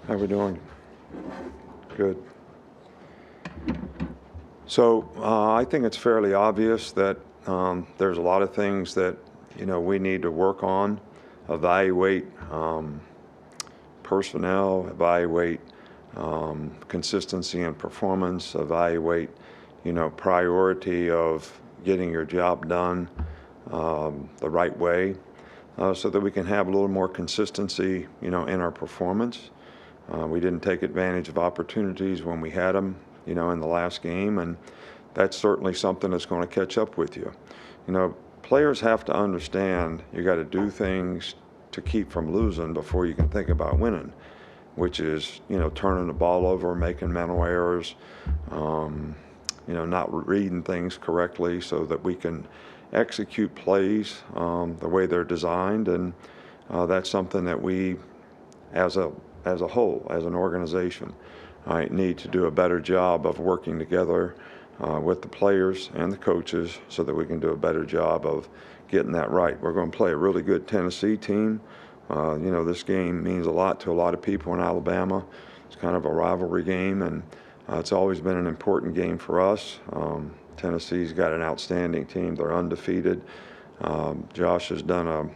How we doing? Good. So I think it's fairly obvious that there's a lot of things that we need to work on, evaluate personnel, evaluate consistency and performance, evaluate priority of getting your job done the right way, so that we can have a little more consistency in our performance. We didn't take advantage of opportunities when we had them, in the last game, and that's certainly something that's going to catch up with you. Players have to understand you got to do things to keep from losing before you can think about winning, which is, turning the ball over, making mental errors, not reading things correctly so that we can execute plays the way they're designed, and that's something that we, as a whole, as an organization, need to do a better job of working together with the players and the coaches so that we can do a better job of getting that right. We're going to play a really good Tennessee team. This game means a lot to a lot of people in Alabama. It's kind of a rivalry game, and it's always been an important game for us. Tennessee's got an outstanding team. They're undefeated. Josh has done a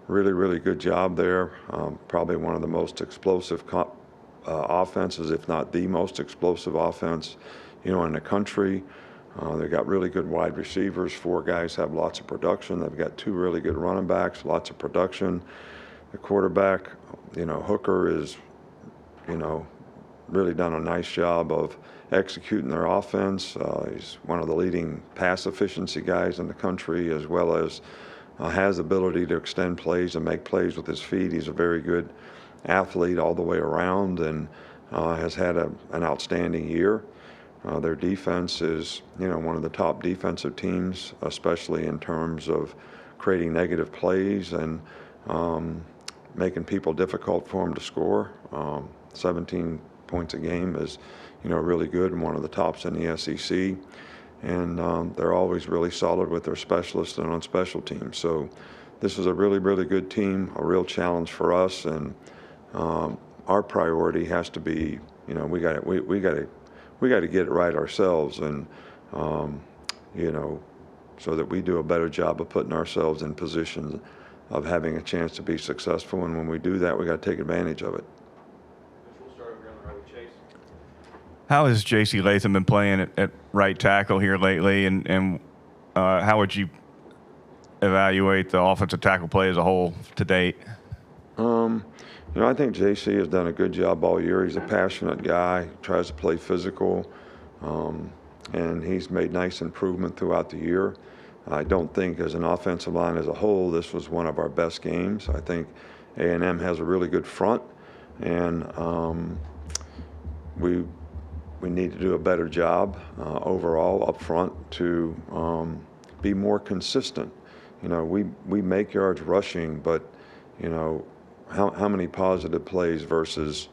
really, really good job there. Probably one of the most explosive offenses, if not the most explosive offense, in the country. They've got really good wide receivers. 4 guys have lots of production. They've got 2 really good running backs, lots of production. The quarterback, Hooker is, really done a nice job of executing their offense. He's one of the leading pass efficiency guys in the country, as well as has the ability to extend plays and make plays with his feet. He's a very good athlete all the way around, and has had an outstanding year. Their defense is, one of the top defensive teams, especially in terms of creating negative plays and making people difficult for them to score. 17 points a game is, really good and one of the tops in the SEC. And they're always really solid with their specialists and on special teams. So this is a really, really good team, a real challenge for us. And our priority has to be, we got to get it right ourselves, and so that we do a better job of putting ourselves in positions of having a chance to be successful. And when we do that, we got to take advantage of it. We'll start over on the right with Chase. How has J.C. Latham been playing at right tackle here lately, and how would you evaluate the offensive tackle play as a whole to date? I think J.C. has done a good job all year. He's a passionate guy, tries to play physical, and he's made nice improvement throughout the year. I don't think as an offensive line as a whole, this was one of our best games. I think A&M has a really good front, and we need to do a better job overall up front to be more consistent. We make yards rushing, but how many positive plays versus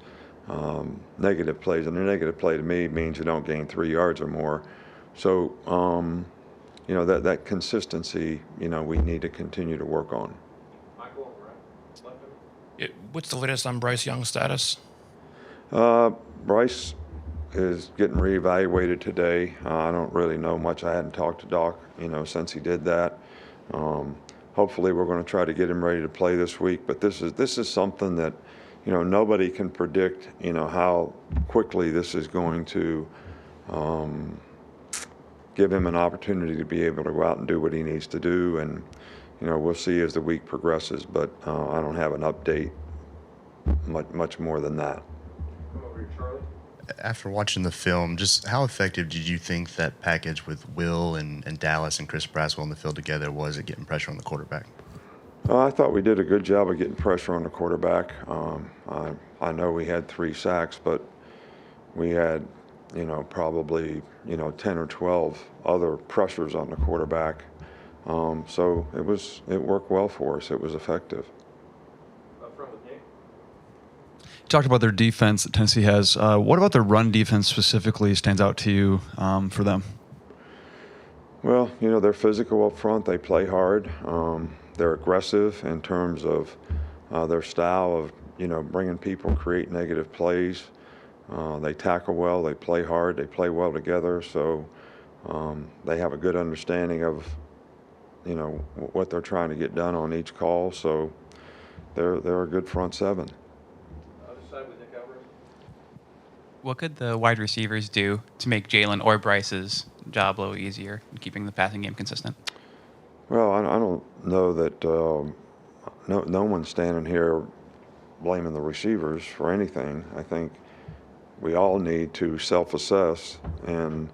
negative plays? And a negative play to me means you don't gain 3 yards or more. So that consistency, we need to continue to work on. Michael, right? Left. What's the latest on Bryce Young's status? Bryce is getting reevaluated today. I don't really know much. I hadn't talked to Doc, since he did that. Hopefully we're going to try to get him ready to play this week. But this is something that, nobody can predict, how quickly this is going to give him an opportunity to be able to go out and do what he needs to do. And, we'll see as the week progresses. But I don't have an update much more than that. Come over here, Charlie. After watching the film, just how effective did you think that package with Will and Dallas and Chris Braswell in the field together was at getting pressure on the quarterback? I thought we did a good job of getting pressure on the quarterback. I know we had 3 sacks, but we had, probably, 10 or 12 other pressures on the quarterback. So it worked well for us. It was effective. Up front with Nick. You talked about their defense that Tennessee has. What about their run defense specifically stands out to you for them? Well, they're physical up front. They play hard. They're aggressive in terms of their style of bringing people create negative plays. They tackle well, they play hard, they play well together. So they have a good understanding of, what they're trying to get done on each call. So they're a good front seven. Other side with Nick Alvarez. What could the wide receivers do to make Jalen or Bryce's job a little easier in keeping the passing game consistent? Well, I don't know that no one's standing here blaming the receivers for anything. I think we all need to self-assess, and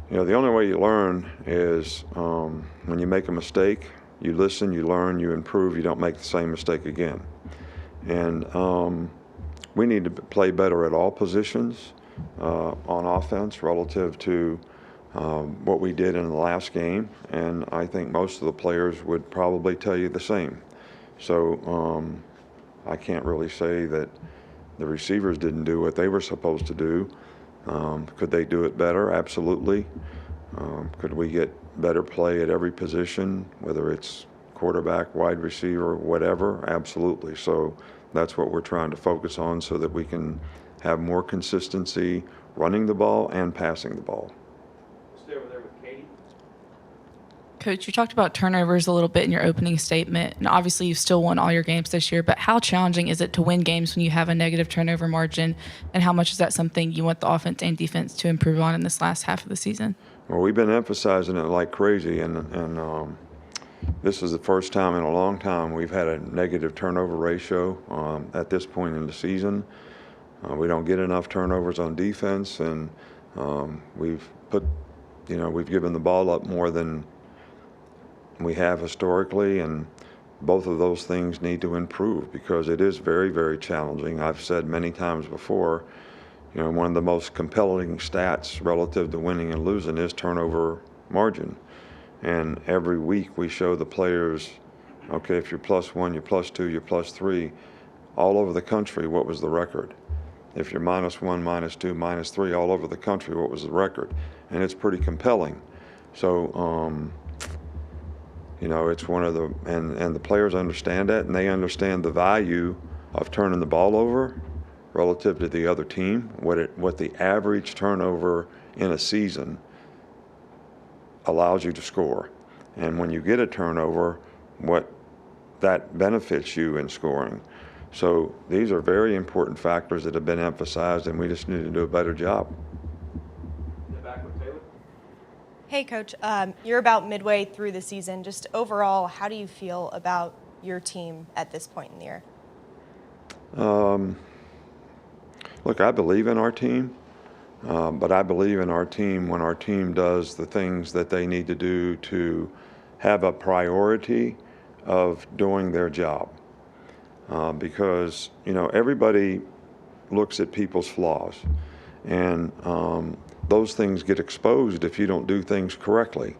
the only way you learn is when you make a mistake, you listen, you learn, you improve, you don't make the same mistake again. And we need to play better at all positions on offense relative to what we did in the last game, and I think most of the players would probably tell you the same. So I can't really say that the receivers didn't do what they were supposed to do. Could they do it better? Absolutely. Could we get better play at every position, whether it's quarterback, wide receiver, whatever? Absolutely. So that's what we're trying to focus on so that we can have more consistency running the ball and passing the ball. We'll stay over there with Katie. Coach, you talked about turnovers a little bit in your opening statement, and obviously you've still won all your games this year, but how challenging is it to win games when you have a negative turnover margin, and how much is that something you want the offense and defense to improve on in this last half of the season? Well, we've been emphasizing it like crazy, and this is the first time in a long time we've had a negative turnover ratio at this point in the season. We don't get enough turnovers on defense, and we've given the ball up more than we have historically, and both of those things need to improve because it is very, very challenging. I've said many times before, one of the most compelling stats relative to winning and losing is turnover margin. And every week we show the players, okay, if you're +1, you're +2, you're +3, all over the country, what was the record? If you're -1, -2, -3, all over the country, what was the record? And it's pretty compelling. So, it's one of the, and the players understand that, and they understand the value of turning the ball over relative to the other team, what the average turnover in a season allows you to score. And when you get a turnover, what that benefits you in scoring. So these are very important factors that have been emphasized, and we just need to do a better job. In the back with Taylor. Hey, Coach. You're about midway through the season. Just overall, how do you feel about your team at this point in the year? Look, I believe in our team, but I believe in our team when our team does the things that they need to do to have a priority of doing their job. Because, everybody looks at people's flaws, and those things get exposed if you don't do things correctly.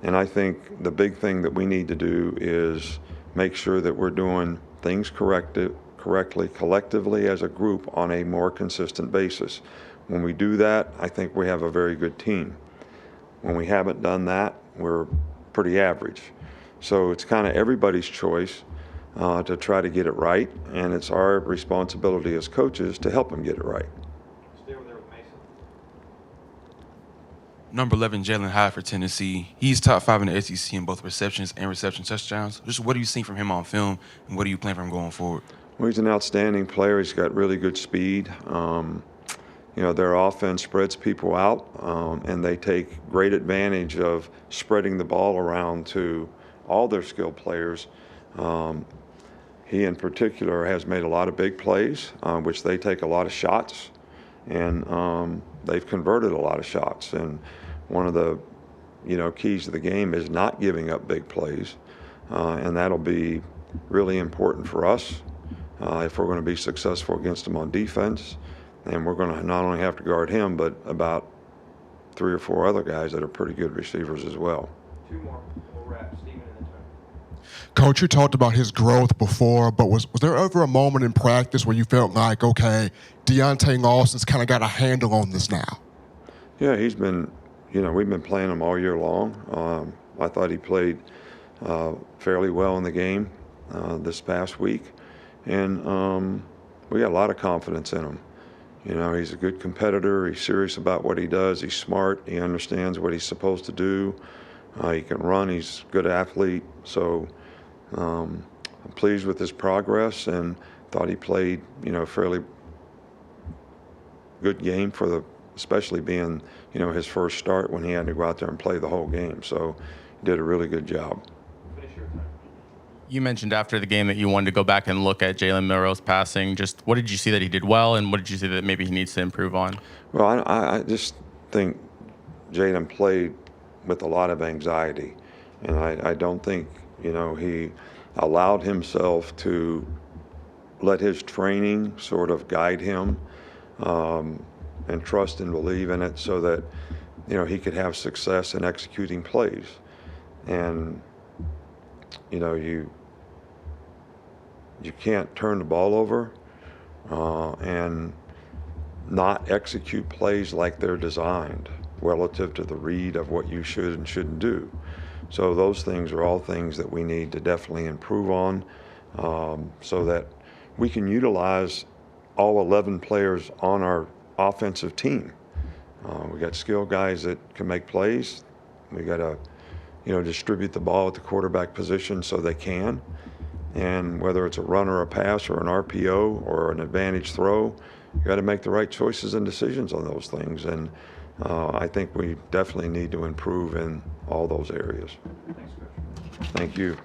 And I think the big thing that we need to do is make sure that we're doing things correctly, collectively as a group on a more consistent basis. When we do that, I think we have a very good team. When we haven't done that, we're pretty average. So it's kind of everybody's choice to try to get it right, and it's our responsibility as coaches to help them get it right. Stay over there with Mason. Number 11, Jalen Hyatt for Tennessee. He's top 5 in the SEC in both receptions and reception touchdowns. Just what do you see from him on film, and what do you plan for him going forward? Well, he's an outstanding player. He's got really good speed. Their offense spreads people out, and they take great advantage of spreading the ball around to all their skilled players. He in particular has made a lot of big plays, which they take a lot of shots, and they've converted a lot of shots. And one of the keys to the game is not giving up big plays, and that'll be really important for us if we're going to be successful against them on defense. And we're going to not only have to guard him, but about 3 or 4 other guys that are pretty good receivers as well. 2 more. We'll wrap. Steven and then Tony. Coach, you talked about his growth before, but was there ever a moment in practice where you felt like, okay, Deontae Lawson's kind of got a handle on this now? Yeah, he's been, we've been playing him all year long. I thought he played fairly well in the game this past week. and we got a lot of confidence in him. You know, he's a good competitor. He's serious about what he does. He's smart. He understands what he's supposed to do. He can run. He's a good athlete. So I'm pleased with his progress and thought he played, you know, fairly good game for the, especially being, you know, his first start when he had to go out there and play the whole game. So he did a really good job. You mentioned after the game that you wanted to go back and look at Jalen Milroe's passing. Just what did you see that he did well, and what did you see that maybe he needs to improve on? Well, I just think Jalen played with a lot of anxiety, and I don't think, you know, he allowed himself to let his training sort of guide him and trust and believe in it so that, you know, he could have success in executing plays. And, you know, you can't turn the ball over and not execute plays like they're designed relative to the read of what you should and shouldn't do. So those things are all things that we need to definitely improve on so that we can utilize all 11 players on our offensive team. We got skilled guys that can make plays. We got to, you know, distribute the ball at the quarterback position so they can. And whether it's a run or a pass or an RPO or an advantage throw, you got to make the right choices and decisions on those things. And I think we definitely need to improve in all those areas. Thank you.